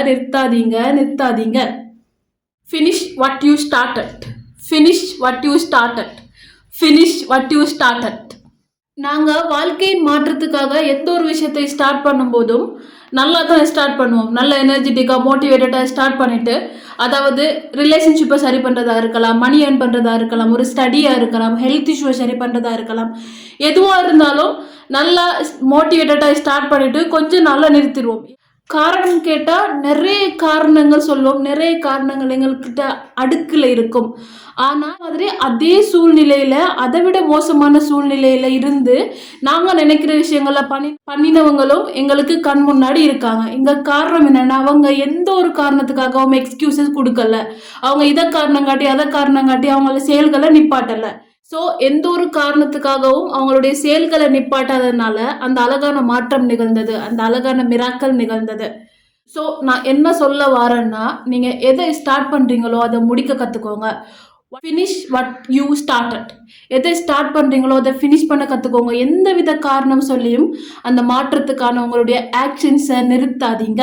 நிறுத்தாதீங்க நிறுத்தாதீங்க. Finish what you started. Finish what you started. Finish what you started. நாங்கள் வாழ்க்கையின் மாற்றத்துக்காக எந்த ஒரு விஷயத்தை ஸ்டார்ட் பண்ணும்போதும் நல்லா தான் ஸ்டார்ட் பண்ணுவோம். நல்ல எனர்ஜெட்டிக்காக மோட்டிவேட்டடாக ஸ்டார்ட் பண்ணிவிட்டு, அதாவது ரிலேஷன்ஷிப்பை சரி பண்ணுறதா இருக்கலாம், மணி ஏர்ன் பண்ணுறதா இருக்கலாம், ஒரு ஸ்டடியாக இருக்கலாம், ஹெல்த் இஷ்யூவை சரி பண்ணுறதா இருக்கலாம், எதுவாக இருந்தாலும் நல்லா மோட்டிவேட்டடாக ஸ்டார்ட் பண்ணிவிட்டு கொஞ்சம் நல்லா நிறுத்திடுவோம். காரணம் கேட்டால் நிறைய காரணங்கள் சொல்லுவோம், நிறைய காரணங்கள் எங்கள்கிட்ட அடுக்கில் இருக்கும். ஆனால் மாதிரி அதே சூழ்நிலையில், அதை விட மோசமான சூழ்நிலையில் இருந்து நாங்கள் நினைக்கிற விஷயங்களை பண்ணினவங்களும் எங்களுக்கு கண் முன்னாடி இருக்காங்க. இங்கே காரணம் என்னென்னா, அவங்க எந்த ஒரு காரணத்துக்காகவும் எக்ஸ்கியூசஸ் கொடுக்கல. அவங்க இதை காரணம் காட்டி அதை காரணம் காட்டி அவங்கள செயல்களை நிப்பாட்டலை. ஸோ எந்த ஒரு காரணத்துக்காகவும் அவங்களுடைய செயல்களை நிப்பாட்டாததுனால அந்த அழகான மாற்றம் நிகழ்ந்தது, அந்த அழகான மிராக்கல் நிகழ்ந்தது. ஸோ நான் என்ன சொல்ல வரேன்னா, நீங்கள் எதை ஸ்டார்ட் பண்ணுறீங்களோ அதை முடிக்க கற்றுக்கோங்க. Finish what you started. எதை ஸ்டார்ட் பண்ணுறீங்களோ அதை ஃபினிஷ் பண்ண கற்றுக்கோங்க. எந்த வித காரணம் சொல்லியும் அந்த மாற்றத்துக்கான உங்களுடைய ஆக்ஷன்ஸை நிறுத்தாதீங்க.